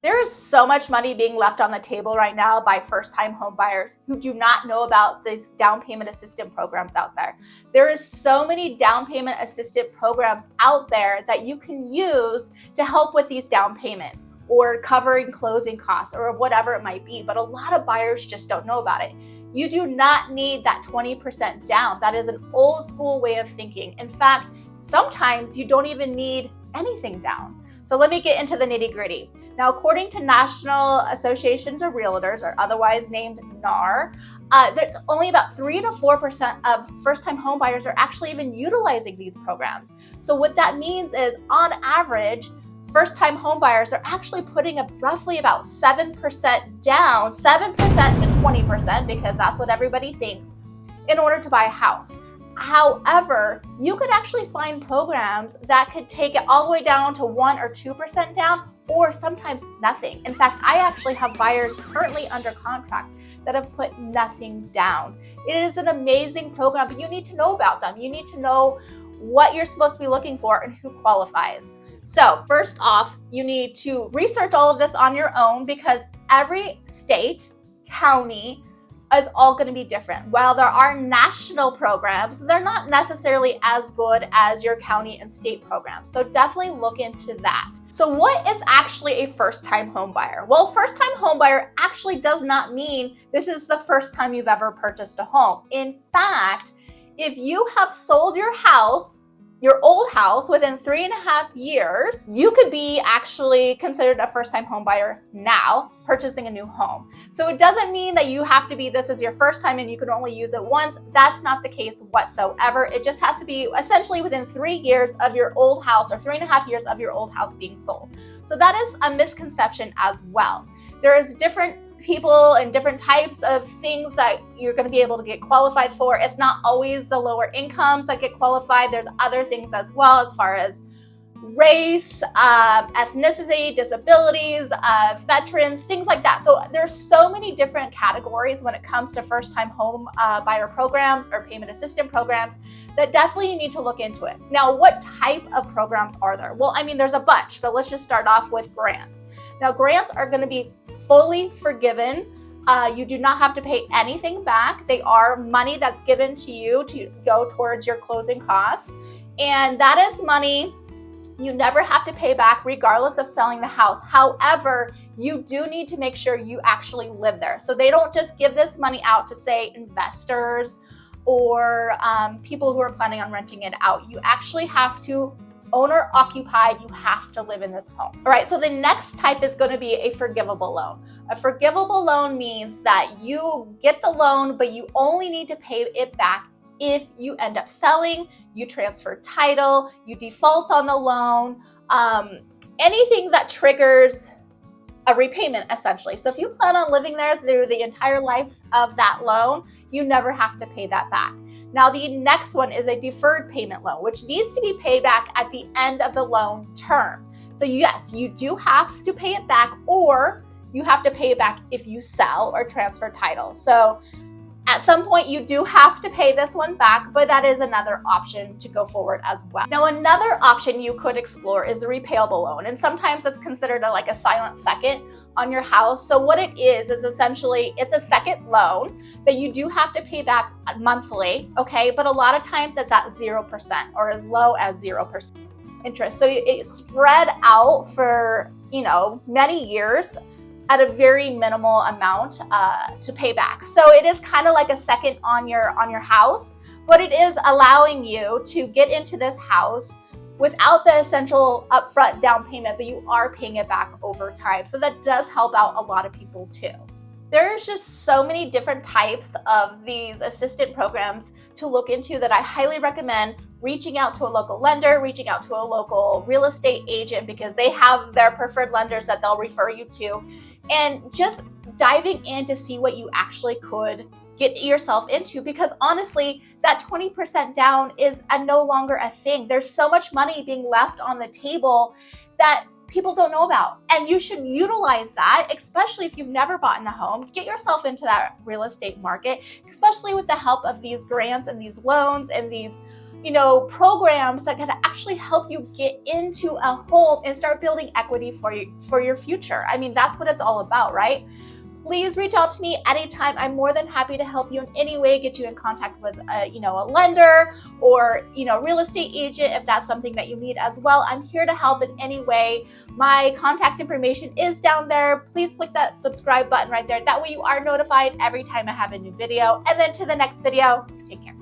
There is so much money being left on the table right now by first-time home buyers who do not know about these down payment assistance programs out there. There is so many down payment assistance programs out there that you can use to help with these down payments or covering closing costs or whatever it might be. But a lot of buyers just don't know about it. You do not need that 20% down. That is an old school way of thinking. In fact, sometimes you don't even need anything down. So let me get into the nitty gritty. Now, according to National Associations of Realtors, or otherwise named NAR, there's only about 3 to 4% of first-time home buyers are actually even utilizing these programs. So what that means is, on average, first-time home buyers are actually putting up roughly about 7% down, 7% to 20%, because that's what everybody thinks, in order to buy a house. However, you could actually find programs that could take it all the way down to 1 or 2% down, or sometimes nothing. In fact, I actually have buyers currently under contract that have put nothing down. It is an amazing program, but you need to know about them. You need to know what you're supposed to be looking for and who qualifies. So first off, you need to research all of this on your own, because every state, county, is all going to be different. While there are national programs, they're not necessarily as good as your county and state programs. So definitely look into that. So what is actually a first-time home buyer? Well, first-time home buyer actually does not mean this is the first time you've ever purchased a home. In fact, if you have sold your house, your old house, within 3.5 years, you could be actually considered a first-time home buyer now, purchasing a new home. So it doesn't mean that you have to be, this is your first time and you can only use it once. That's not the case whatsoever. It just has to be essentially within 3 years of your old house, or 3.5 years of your old house being sold. So that is a misconception as well. There is different people and different types of things that you're going to be able to get qualified for. It's not always the lower incomes that get qualified. There's other things as well, as far as race, ethnicity, disabilities, veterans, things like that. So there's so many different categories when it comes to first-time home buyer programs or payment assistance programs that definitely you need to look into it. Now, what type of programs are there? Well, I mean, there's a bunch, but let's just start off with grants. Now, grants are going to be fully forgiven. You do not have to pay anything back. They are money that's given to you to go towards your closing costs. And that is money you never have to pay back regardless of selling the house. However, you do need to make sure you actually live there. So they don't just give this money out to, say, investors or people who are planning on renting it out. You actually have to owner occupied, you have to live in this home. All right, so the next type is going to be a forgivable loan. A forgivable loan means that you get the loan, but you only need to pay it back if you end up selling, you transfer title, you default on the loan, anything that triggers a repayment, essentially. So if you plan on living there through the entire life of that loan, you never have to pay that back. Now, the next one is a deferred payment loan, which needs to be paid back at the end of the loan term. So yes, you do have to pay it back, or you have to pay it back if you sell or transfer title. So at some point, you do have to pay this one back, but that is another option to go forward as well. Now, another option you could explore is the repayable loan. And sometimes it's considered like a silent second on your house. So what it is essentially, it's a second loan that you do have to pay back monthly, okay? But a lot of times it's at 0% or as low as 0% interest. So it's spread out for, many years at a very minimal amount to pay back. So it is kind of like a second on your house, but it is allowing you to get into this house without the essential upfront down payment, but you are paying it back over time. So that does help out a lot of people too. There's just so many different types of these assistant programs to look into that I highly recommend reaching out to a local lender, reaching out to a local real estate agent, because they have their preferred lenders that they'll refer you to, and just diving in to see what you actually could get yourself into, because honestly, that 20% down is no longer a thing. There's so much money being left on the table that people don't know about, and you should utilize that, especially if you've never bought in a home. Get yourself into that real estate market, especially with the help of these grants and these loans and these programs that can actually help you get into a home and start building equity for your future. I mean, that's what it's all about, right? Please reach out to me anytime. I'm more than happy to help you in any way, get you in contact with a lender or real estate agent if that's something that you need as well. I'm here to help in any way. My contact information is down there. Please click that subscribe button right there. That way you are notified every time I have a new video. And then to the next video, take care.